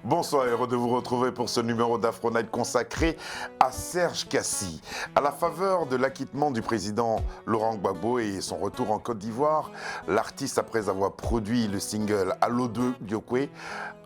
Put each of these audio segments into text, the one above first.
Bonsoir, heureux de vous retrouver pour ce numéro d'Afro Night consacré à Serge Kassi. À la faveur de l'acquittement du président Laurent Gbagbo et son retour en Côte d'Ivoire, l'artiste, après avoir produit le single Allo 2 Diokwe,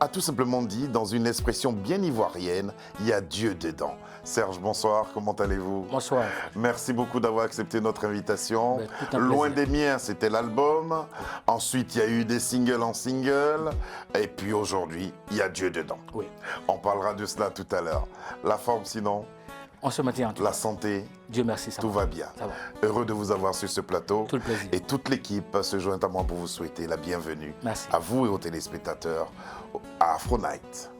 a tout simplement dit, dans une expression bien ivoirienne, il y a Dieu dedans. Serge, bonsoir, comment allez-vous? Bonsoir. Merci beaucoup d'avoir accepté notre invitation. Loin des miens, c'était l'album. Ensuite, il y a eu des singles en single. Et puis aujourd'hui, il y a Dieu dedans. Oui. On parlera de cela tout à l'heure. La forme sinon? On se maintient en tout. La santé? Dieu merci, ça tout va bien. Ça va. Heureux de vous avoir sur ce plateau. Tout le plaisir. Et toute l'équipe se joint à moi pour vous souhaiter la bienvenue. Merci. À vous et aux téléspectateurs à Afro Night.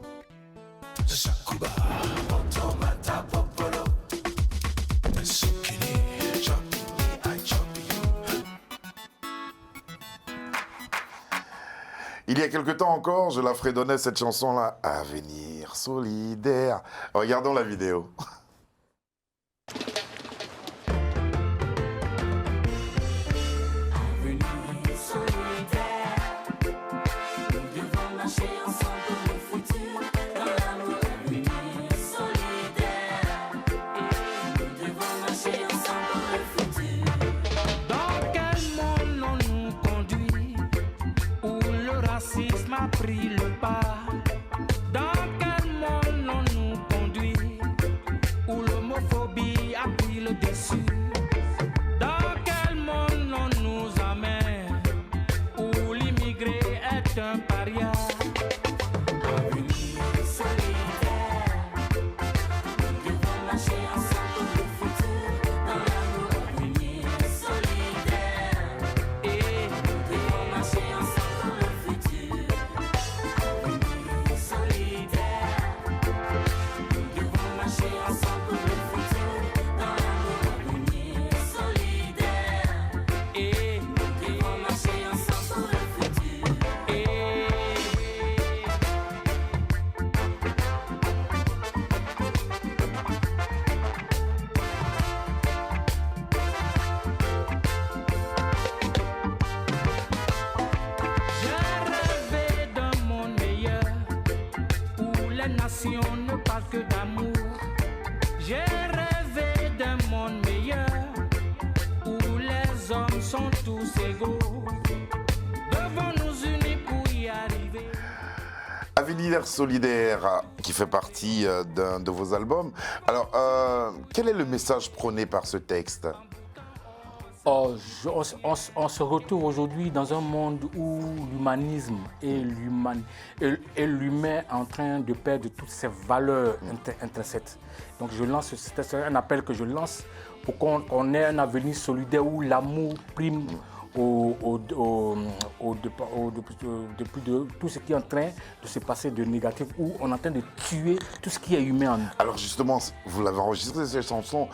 Il y a quelque temps encore, je la fredonnais cette chanson-là. Avenir solidaire. Regardons la vidéo. Pris le pas. Dans quel monde on nous conduit, où l'homophobie a pris le dessus? Dans quel monde on nous amène, où l'immigré est un paria? Avenir solidaire, nous devons marcher ensemble pour le futur, dans l'amour. Avenir solidaire, et nous devons marcher ensemble pour le futur. Ne parle que d'amour. J'ai rêvé d'un monde meilleur où les hommes sont tous égaux. Devons nous unir pour y arriver. Avenir solidaire, qui fait partie d'un de vos albums. Alors, quel est le message prôné par ce texte? On se retrouve aujourd'hui dans un monde où l'humanisme et l'humain en train de perdre toutes ses valeurs intrinsèques. Donc c'est un appel que je lance pour qu'on ait un avenir solidaire où l'amour prime depuis de tout ce qui est en train de se passer de négatif, où on est en train de tuer tout ce qui est humain en nous. Alors justement, vous l'avez enregistré cette chanson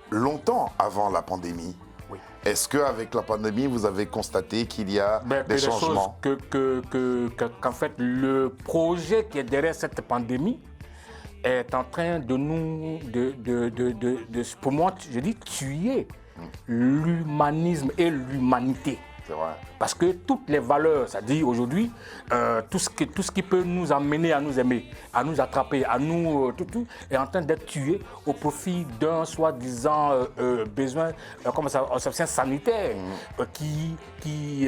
longtemps avant la pandémie. Oui. Est-ce qu'avec la pandémie, vous avez constaté qu'il y a des changements? Qu'en fait, le projet qui est derrière cette pandémie est en train de nous, pour moi, je dis tuer l'humanisme et l'humanité. C'est vrai. Parce que toutes les valeurs, c'est-à-dire aujourd'hui, tout ce qui peut nous amener à nous aimer, à nous attraper, à nous, tout est en train d'être tué au profit d'un soi-disant besoin, comme ça, un soutien sanitaire qui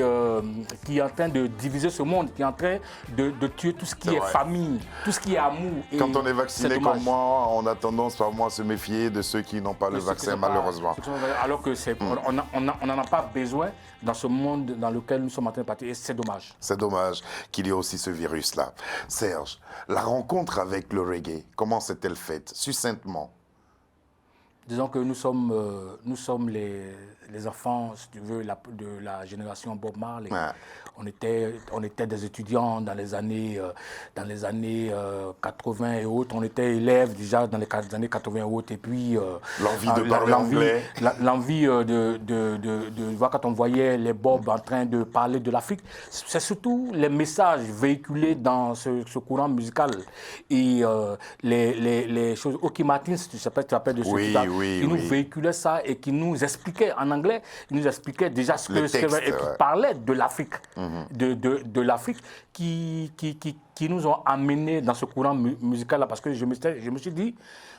est en train de diviser ce monde, qui est en train de tuer tout ce qui est famille, tout ce qui est amour. Et quand on est vacciné comme moi, on a tendance par moi à se méfier de ceux qui n'ont pas le vaccin, malheureusement. Alors que on n'en a pas besoin dans ce monde dans lequel nous sommes en train de partir, et c'est dommage. C'est dommage qu'il y ait aussi ce virus-là. Serge, la rencontre avec le reggae, comment s'est-elle faite, succinctement? Disons que nous sommes les enfants, si tu veux, de la génération Bob Marley. Ouais. On était des étudiants dans les années 80 et autres. On était élèves déjà dans les années 80 et autres. Et puis l'envie de parler anglais. L'envie de voir quand on voyait les Bob en train de parler de l'Afrique. C'est surtout les messages véhiculés dans ce courant musical. Et les choses. Oki Martin, tu te rappelles de ce oui, qui nous véhiculait ça et qui nous expliquait en anglais, il nous expliquait déjà ce que c'était et qui parlait de l'Afrique, de l'Afrique qui nous ont amenés dans ce courant musical-là, parce que je me suis dit,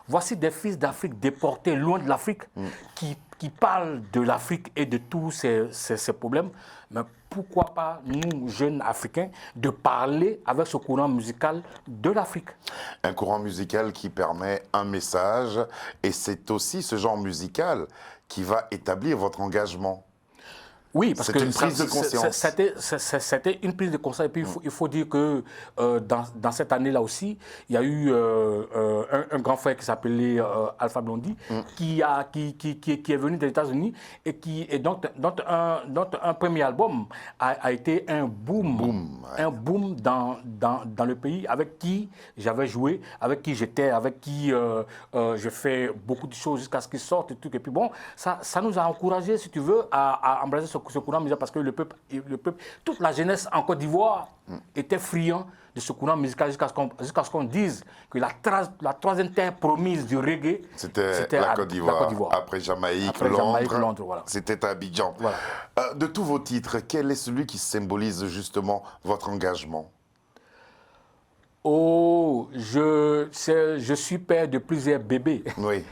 voici des fils d'Afrique déportés loin de l'Afrique qui parlent de l'Afrique et de tous ces problèmes. Mais pourquoi pas, nous, jeunes Africains, de parler avec ce courant musical de l'Afrique? Un courant musical qui permet un message, et c'est aussi ce genre musical qui va établir votre engagement. Oui, parce que une prise de conscience. C'était une prise de conscience. Et puis, il faut dire que dans cette année-là aussi, il y a eu un grand frère qui s'appelait Alpha Blondy, qui est venu des États-Unis et dont un premier album a été un boom, un boom dans le pays, avec qui j'avais joué, avec qui j'étais, avec qui je fais beaucoup de choses jusqu'à ce qu'il sorte et tout. Et puis bon, ça nous a encouragés, si tu veux, à embrasser ce courant musical, parce que le peuple, toute la jeunesse en Côte d'Ivoire était friand de ce courant musical jusqu'à ce qu'on dise que la troisième terre promise du reggae, c'était la Côte d'Ivoire. Après Jamaïque, Londres, voilà. C'était Abidjan. Voilà. De tous vos titres, quel est celui qui symbolise justement votre engagement? Oh, je suis père de plusieurs bébés. Oui.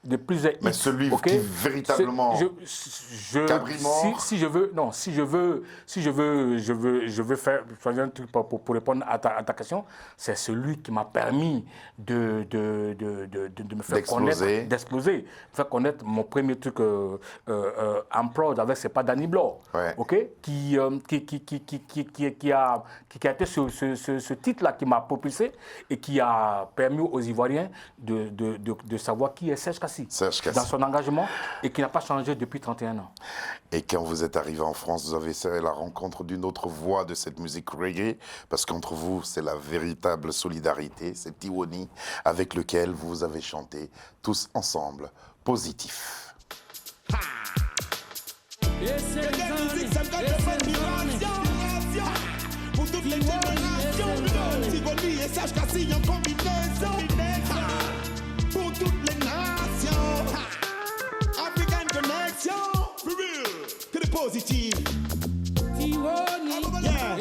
De plusieurs mais celui qui véritablement si je veux faire un truc pour répondre à ta question, c'est celui qui m'a permis de me faire connaître, d'exploser, de faire connaître mon premier truc I'm Proud avec C'est pas Danny Blow, qui a été ce titre-là qui m'a propulsé et qui a permis aux Ivoiriens de savoir qui est Serge Kassi. Dans son engagement et qui n'a pas changé depuis 31 ans. Et quand vous êtes arrivé en France, vous avez fait la rencontre d'une autre voix de cette musique reggae, parce qu'entre vous, c'est la véritable solidarité, c'est Tiwoni avec lequel vous avez chanté tous ensemble, Positif. Pour toutes les générations, Tiwoni et Serge Kassi en combinaison. Pour toutes les nations, African Connection, for real, que de positif. Tiwoni, yeah.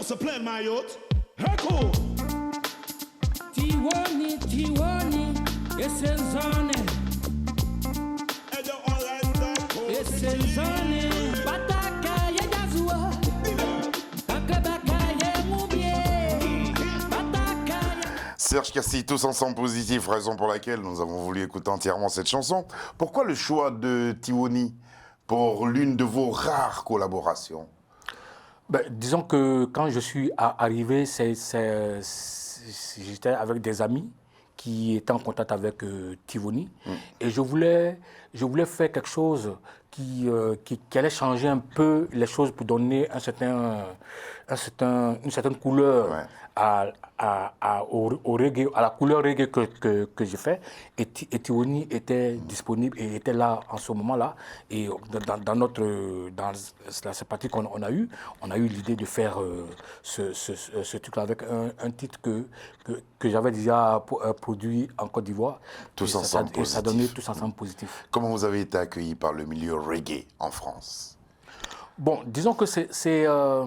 Se plaindre, Mayotte. Echo. Tiwoni, Tiwoni, Essenzone, And the orange that cold. Essenzone, Bataka, Yedazua, Bakabaka, Yemubie, Bataka, Serge Cassi, tous ensemble positifs, raison pour laquelle nous avons voulu écouter entièrement cette chanson. Pourquoi le choix de Tiwoni pour l'une de vos rares collaborations? Ben, disons que quand je suis arrivé, j'étais avec des amis qui étaient en contact avec Tiwoni et je voulais faire quelque chose qui allait changer un peu les choses pour donner une certaine couleur au reggae, à la couleur reggae que j'ai fait. Et Tiwoni était disponible et était là en ce moment-là. Et dans cette partie qu'on a eue, on a eu l'idée de faire ce truc-là avec un titre que j'avais déjà produit en Côte d'Ivoire. Tous ensemble et ça donnait Tous ensemble positif. Comment vous avez été accueilli par le milieu reggae en France? Bon, disons que c'est la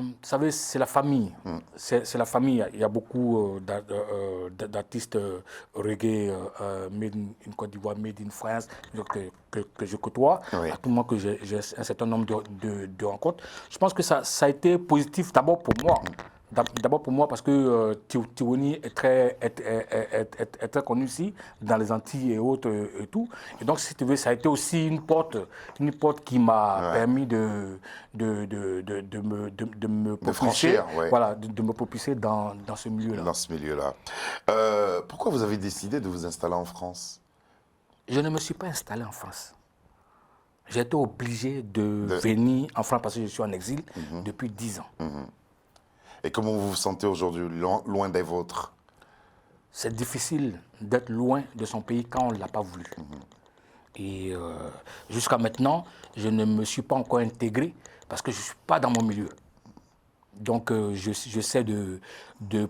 famille. C'est la famille. Il y a beaucoup d'artistes reggae made in Côte d'Ivoire, made in France, que je côtoie. Oui. À tout moment que j'ai un certain nombre de rencontres. Je pense que ça a été positif d'abord pour moi. D'abord pour moi parce que Tiwoni est très connu ici, dans les Antilles et autres et tout. Et donc, si tu veux, ça a été aussi une porte qui m'a permis de me propulser, de me propulser dans ce milieu-là. Dans ce milieu-là. Pourquoi vous avez décidé de vous installer en France? Je ne me suis pas installé en France. J'ai été obligé de venir en France parce que je suis en exil depuis 10 ans. Et comment vous vous sentez aujourd'hui, loin des vôtres? C'est difficile d'être loin de son pays quand on ne l'a pas voulu. Et jusqu'à maintenant, je ne me suis pas encore intégré parce que je ne suis pas dans mon milieu. Donc j'essaie de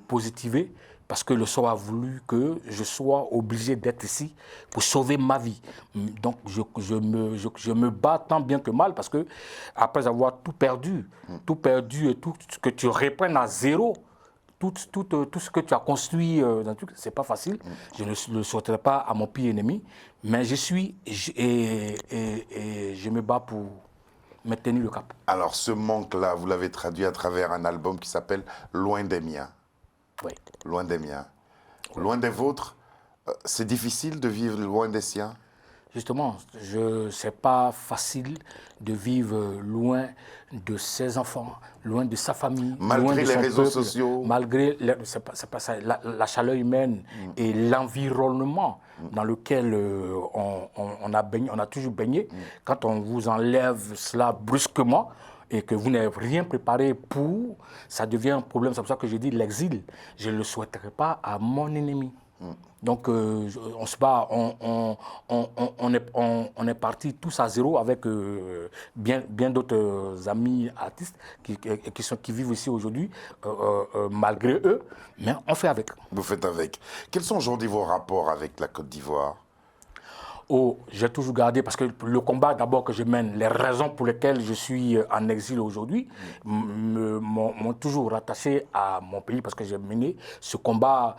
positiver parce que le sort a voulu que je sois obligé d'être ici pour sauver ma vie. Donc je me bats tant bien que mal parce que après avoir tout perdu et tout ce que tu reprennes à zéro, tout ce que tu as construit, c'est pas facile. Je ne le souhaiterais pas à mon pire ennemi, mais je me bats pour maintenir le cap. Alors ce manque-là, vous l'avez traduit à travers un album qui s'appelle Loin des miens. Oui. Loin des miens. Loin des vôtres, c'est difficile de vivre loin des siens? Justement, c'est pas facile de vivre loin de ses enfants, loin de sa famille, malgré loin de les son réseaux peuple, sociaux. malgré c'est pas ça, la chaleur humaine et l'environnement dans lequel on a toujours baigné. Quand on vous enlève cela brusquement et que vous n'avez rien préparé pour, ça devient un problème. C'est pour ça que je dis l'exil. Je ne le souhaiterais pas à mon ennemi. Donc on se bat, on est partis tous à zéro avec bien d'autres amis artistes qui vivent ici aujourd'hui, malgré eux, mais on fait avec. Vous faites avec. Quels sont aujourd'hui vos rapports avec la Côte d'Ivoire? Oh, j'ai toujours gardé, parce que le combat d'abord que je mène, les raisons pour lesquelles je suis en exil aujourd'hui, m'ont toujours rattaché à mon pays, parce que j'ai mené ce combat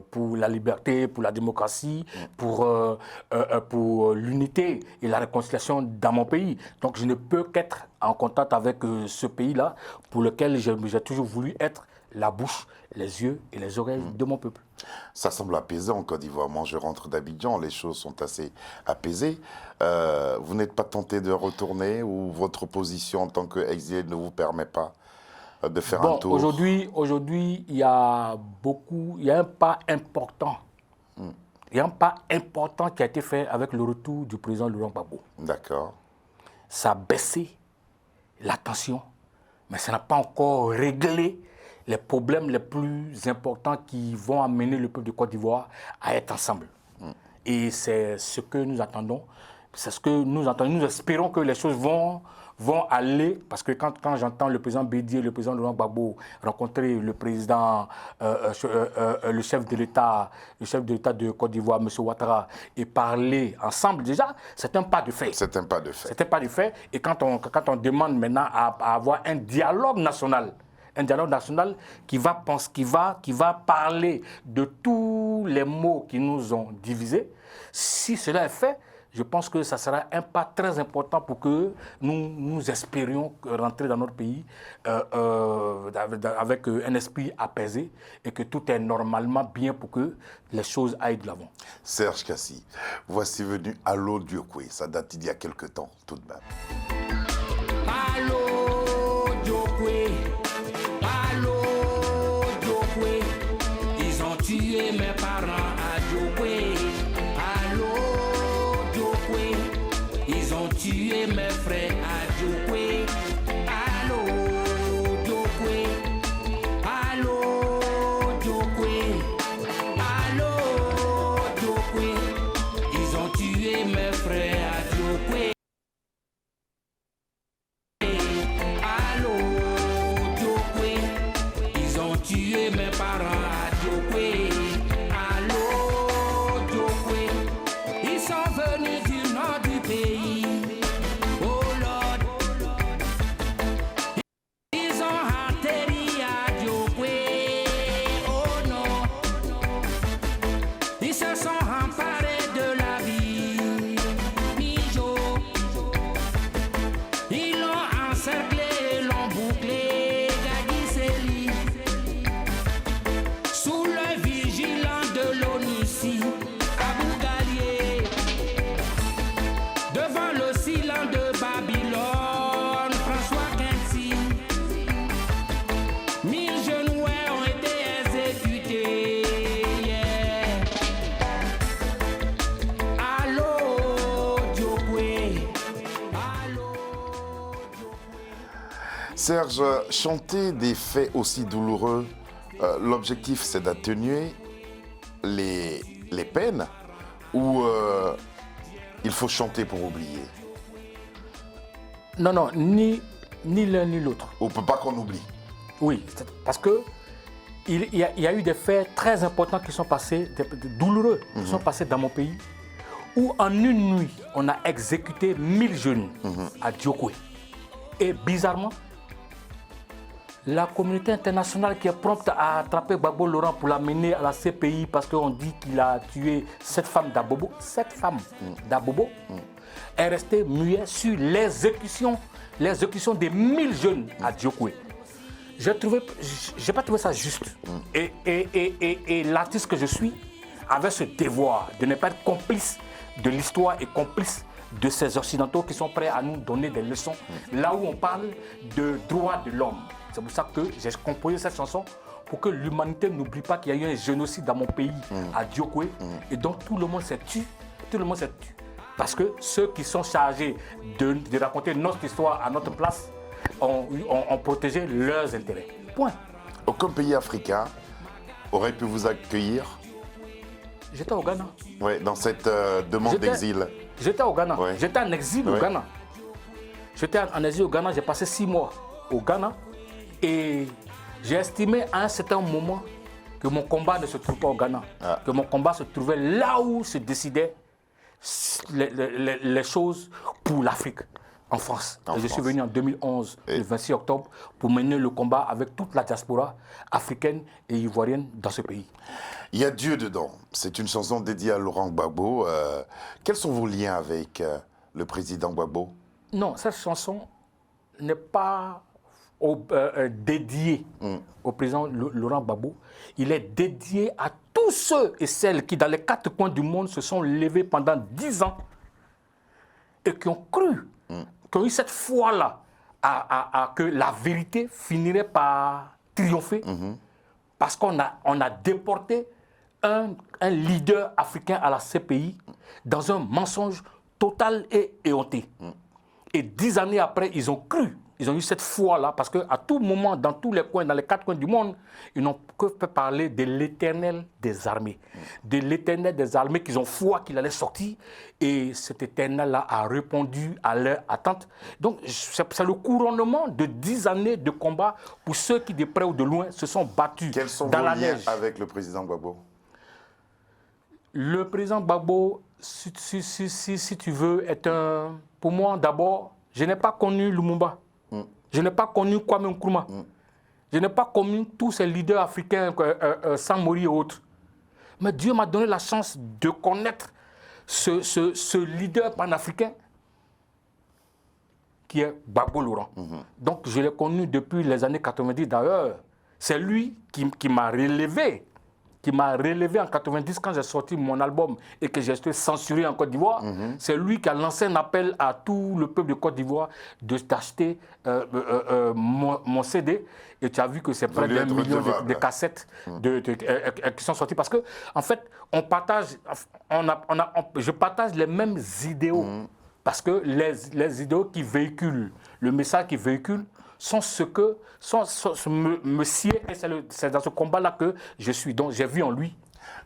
pour la liberté, pour la démocratie, pour l'unité et la réconciliation dans mon pays. Donc je ne peux qu'être en contact avec ce pays-là, pour lequel j'ai toujours voulu être la bouche, les yeux et les oreilles de mon peuple. Ça semble apaisé en Côte d'Ivoire. Moi, je rentre d'Abidjan, les choses sont assez apaisées. Vous n'êtes pas tenté de retourner ou votre position en tant qu'exilé ne vous permet pas de faire un tour? Aujourd'hui, il y a un pas important. Il y a un pas important qui a été fait avec le retour du président Laurent Gbagbo. D'accord. Ça a baissé la tension, mais ça n'a pas encore réglé les problèmes les plus importants qui vont amener le peuple de Côte d'Ivoire à être ensemble. Et c'est ce que nous attendons. C'est ce que nous attendons. Nous espérons que les choses vont aller, parce que quand j'entends le président Bédié, le président Laurent Gbagbo rencontrer le président, le chef de l'État de Côte d'Ivoire, M. Ouattara, et parler ensemble, déjà, c'est un pas de fait. C'est un pas de fait. C'est un pas de fait. Et quand on demande maintenant à avoir un dialogue national, un dialogue national qui va parler de tous les maux qui nous ont divisés. Si cela est fait, je pense que ça sera un pas très important pour que nous espérions rentrer dans notre pays avec un esprit apaisé et que tout est normalement bien pour que les choses aillent de l'avant. Serge Kassi, voici venu Allo Diokwe. Ça date d'il y a quelque temps, tout de même. Allo Diokwe, allo Diokwe, ils ont tué mes parents à Diokwe. Ils ont tué mes frères à Diokwe. Allo Diokwe, allo Diokwe, allo Diokwe. Ils ont tué mes frères à Diokwe. Allo Diokwe, ils ont tué mes parents à Diokwe. Allo Diokwe, ils sont venus du nord du pays. Oh Lord, ils ont atterri à Diokwe. Oh non, ils se sont emparés de la vie. Mijo, ils l'ont encerclé et l'ont bouclé. Gadiseli, sous l'œil vigilant de l'ONUCI. Devant le silence de Babylone, François Kensi, 1000 jeunes ont été exécutés. Yeah. Allo Diokwe, allo Diokwe. Serge, chanter des faits aussi douloureux, l'objectif c'est d'atténuer les peines ou il faut chanter pour oublier? Non, ni l'un ni l'autre. On ne peut pas qu'on oublie. Oui, parce que il y a eu des faits très importants qui sont passés, douloureux, qui sont passés dans mon pays, où en une nuit, on a exécuté 1000 jeunes à Diokwe. Et bizarrement, la communauté internationale qui est prompte à attraper Gbagbo Laurent pour l'amener à la CPI parce qu'on dit qu'il a tué 7 femmes d'Abobo, est restée muette sur l'exécution des 1000 jeunes à Diokwe. Je n'ai pas trouvé ça juste. Et l'artiste que je suis avait ce devoir de ne pas être complice de l'histoire et complice de ces Occidentaux qui sont prêts à nous donner des leçons là où on parle de droits de l'homme. C'est pour ça que j'ai composé cette chanson pour que l'humanité n'oublie pas qu'il y a eu un génocide dans mon pays, à Diokwe, et donc tout le monde s'est tué. Tout le monde s'est tué. Parce que ceux qui sont chargés de raconter notre histoire à notre place ont protégé leurs intérêts. Point. Aucun pays africain aurait pu vous accueillir? J'étais au Ghana. Oui, dans cette demande d'exil. J'étais au Ghana. Ouais. J'étais en exil au Ghana. J'étais en exil au Ghana. J'ai passé 6 mois au Ghana. Et j'ai estimé à un certain moment que mon combat ne se trouve pas au Ghana. Que mon combat se trouvait là où se décidaient les choses pour l'Afrique, en France. Je suis venu en 2011, le 26 octobre, pour mener le combat avec toute la diaspora africaine et ivoirienne dans ce pays. Il y a Dieu dedans. C'est une chanson dédiée à Laurent Gbagbo. Quels sont vos liens avec le président Gbagbo? Non, cette chanson n'est pas dédié au président Laurent Gbagbo. Il est dédié à tous ceux et celles qui, dans les 4 coins du monde, se sont levés pendant 10 ans et qui ont cru, qui ont eu cette foi-là à que la vérité finirait par triompher parce qu'on a déporté un leader africain à la CPI dans un mensonge total et éhonté. Et 10 années après, ils ont cru. Ils ont eu cette foi-là parce qu'à tout moment, dans tous les coins, dans les 4 coins du monde, ils n'ont que fait parler de l'éternel des armées. De l'éternel des armées qu'ils ont foi qu'il allait sortir. Et cet éternel-là a répondu à leur attente. Donc, c'est le couronnement de 10 années de combat pour ceux qui, de près ou de loin, se sont battus Quels sont dans vos la liens neige. avec le président Gbagbo? Le président Gbagbo, si tu veux, est un... Pour moi, d'abord, je n'ai pas connu Lumumba. Je n'ai pas connu Kwame Nkrumah. Je n'ai pas connu tous ces leaders africains, Samori et autres. Mais Dieu m'a donné la chance de connaître ce leader panafricain qui est Gbagbo Laurent. Donc je l'ai connu depuis les années 90 d'ailleurs. C'est lui qui m'a relevé. Qui m'a relevé en 90 quand j'ai sorti mon album et que j'ai été censuré en Côte d'Ivoire. C'est lui qui a lancé un appel à tout le peuple de Côte d'Ivoire d'acheter mon CD. Et tu as vu que c'est près d'1 million de cassettes qui sont sorties. Parce que, en fait, je partage les mêmes idéaux. Parce que les idéaux qui véhiculent, le message qui véhicule, sont ce que me sied, et c'est dans ce combat-là que je suis. Donc j'ai vu en lui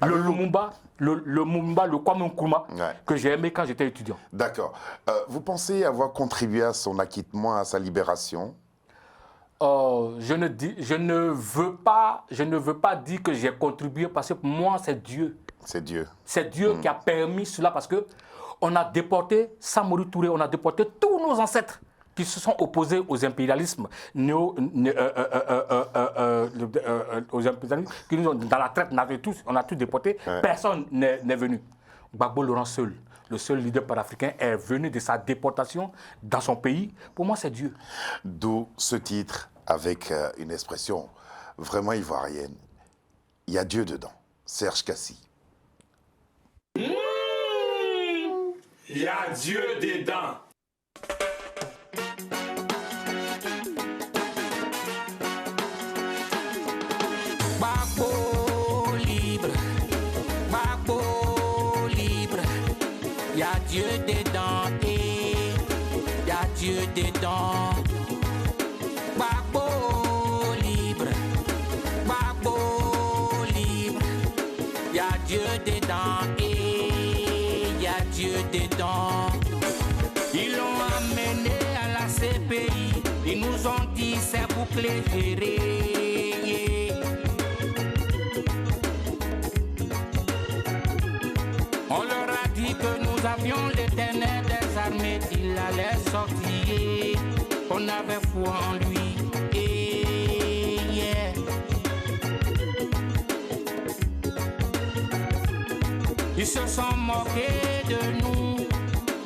le Lumumba, le Kwame Nkrumah, que j'ai aimé quand j'étais étudiant. D'accord. Vous pensez avoir contribué à son acquittement, à sa libération? Je ne veux pas dire que j'ai contribué parce que pour moi c'est Dieu. C'est Dieu. C'est Dieu qui a permis cela parce que on a déporté Samori Touré, on a déporté tous nos ancêtres qui se sont opposés aux impérialismes, aux impérialismes qui nous ont, dans la traite, on a tous déporté, personne n'est venu. Gbagbo Laurent seul, le seul leader panafricain, est venu de sa déportation dans son pays. Pour moi, c'est Dieu. D'où ce titre avec une expression vraiment ivoirienne. Il y a Dieu dedans. Serge Kassi. Il y a Dieu dedans. Dieu dedans et y a Dieu dedans. Gbagbo libre, y a Dieu dedans et y a Dieu dedans. Ils l'ont amené à la CPI, ils nous ont dit c'est bouclé géré. On leur a dit que nous avions l'éternel des armées, il allait sortir, on avait foi en lui. Ils se sont moqués de nous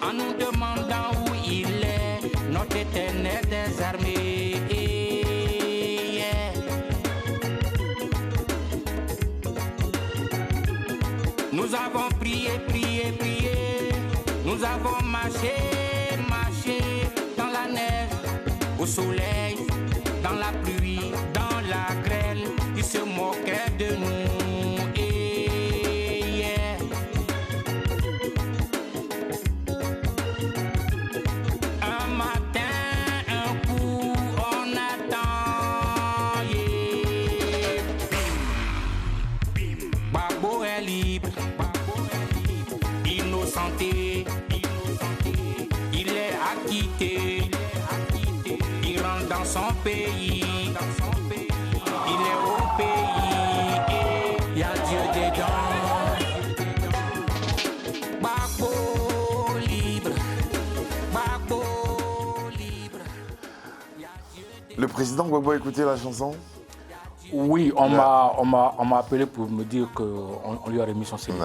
en nous demandant où il est, notre éternel des armées. Nous avons prié, nous avons marché dans la neige, au soleil, dans la pluie, dans la grêle. Ils se moquaient de nous. Un matin, un coup, on attend. Gbagbo est libre. Innocenté, il est acquitté, il rentre dans son pays, il est au pays, il y a Dieu dedans. Gbagbo libre, y a Dieu dedans. Le président Gbagbo a écouté la chanson? Oui, on m'a appelé pour me dire qu'on lui a remis son CD.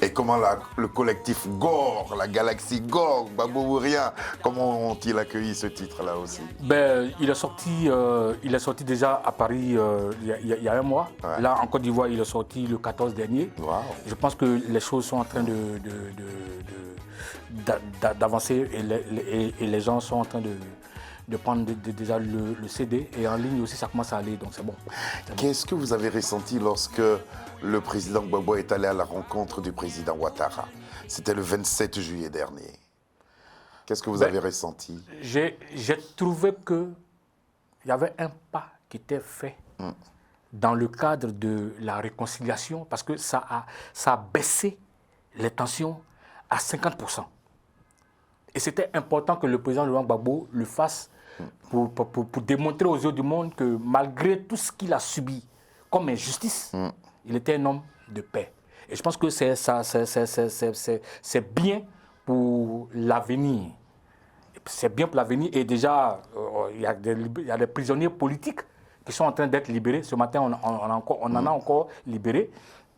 Et comment le collectif Gore, la galaxie Gore, Gbagbo Bourien, comment ont-ils accueilli ce titre-là aussi? Il est sorti déjà à Paris il y a un mois. Ouais. Là, en Côte d'Ivoire, il est sorti le 14 dernier. Wow. Je pense que les choses sont en train d'avancer et les gens sont en train de prendre déjà le CD et en ligne aussi ça commence à aller, donc c'est bon. Qu'est-ce que vous avez ressenti lorsque le président Gbagbo est allé à la rencontre du président Ouattara? C'était le 27 juillet dernier. Qu'est-ce que vous avez ressenti? J'ai trouvé qu'il y avait un pas qui était fait dans le cadre de la réconciliation parce que ça a baissé les tensions à 50%. Et c'était important que le président Laurent Gbagbo le fasse pour démontrer aux yeux du monde que malgré tout ce qu'il a subi comme injustice, il était un homme de paix. Et je pense que c'est bien pour l'avenir. C'est bien pour l'avenir. Et déjà, il y a des prisonniers politiques qui sont en train d'être libérés. Ce matin, on en a encore libéré.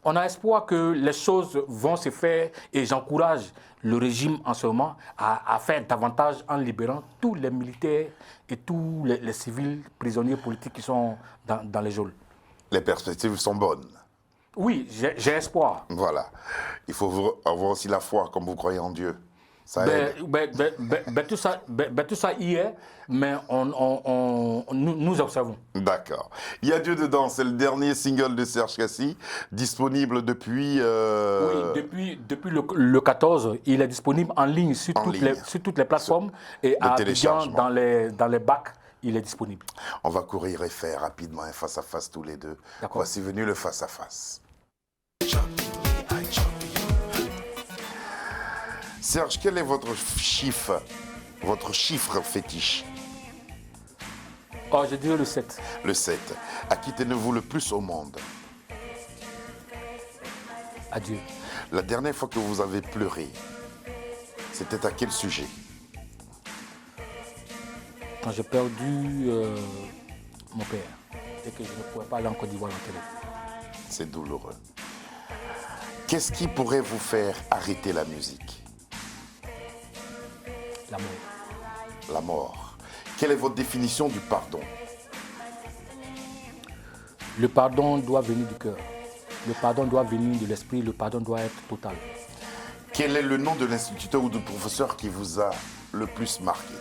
On a espoir que les choses vont se faire et j'encourage le régime en ce moment à faire davantage en libérant tous les militaires et tous les civils prisonniers politiques qui sont dans les geôles. Les perspectives sont bonnes. Oui, j'ai espoir. Voilà. Il faut avoir aussi la foi, comme vous croyez en Dieu. Ça aide. Tout ça y est, mais nous observons. D'accord. Il y a Dieu dedans, c'est le dernier single de Serge Kassi, disponible depuis... Oui, depuis le 14, il est disponible en ligne sur toutes les plateformes et à Abidjan, dans les bacs, il est disponible. On va courir et faire rapidement un face-à-face tous les deux. Voici venu le face-à-face. Serge, quel est votre chiffre fétiche? Oh, je dirais le 7. Le 7. À qui tenez-vous le plus au monde? À Dieu. La dernière fois que vous avez pleuré, c'était à quel sujet? Quand j'ai perdu mon père et que je ne pouvais pas aller en Côte d'Ivoire l'enterrer. C'est douloureux. Qu'est-ce qui pourrait vous faire arrêter la musique? La mort. La mort. Quelle est votre définition du pardon? Le pardon doit venir du cœur. Le pardon doit venir de l'esprit. Le pardon doit être total. Quel est le nom de l'instituteur ou du professeur qui vous a le plus marqué?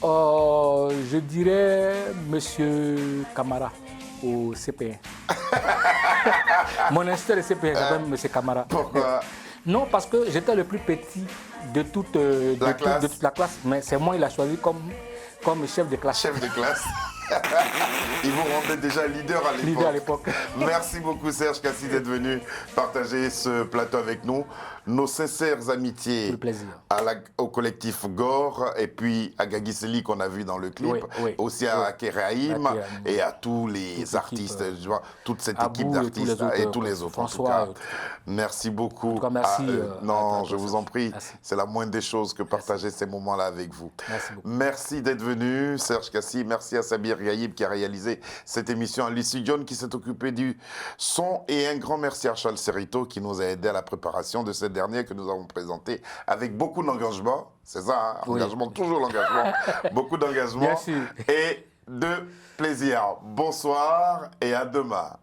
Je dirais Monsieur Camara au CP1. Mon instituteur de CP1 s'appelle Monsieur Camara. Pourquoi? Non, parce que j'étais le plus petit de toute la classe, mais c'est moi il a choisi comme chef de classe. Chef de classe. Ils vous rendaient déjà leader à l'époque. Merci beaucoup Serge Kassi d'être venu partager ce plateau avec nous. Nos sincères amitiés au collectif Gore et puis à Gagiseli qu'on a vu dans le clip, aussi à Keraïm et à tous les artistes, toute cette équipe d'artistes et tous les autres. François, en tout cas. Merci beaucoup. En tout cas, merci. Non, je vous en prie. C'est la moindre des choses que partager ces moments-là avec vous. Merci beaucoup. Merci d'être venu Serge Kassi. Merci à Sabir Gaïb qui a réalisé cette émission, à Lucie John qui s'est occupé du son et un grand merci à Charles Serrito qui nous a aidé à la préparation de cette dernière que nous avons présentée avec beaucoup d'engagement. C'est ça, hein? Engagement, toujours l'engagement. Beaucoup d'engagement et de plaisir. Bonsoir et à demain.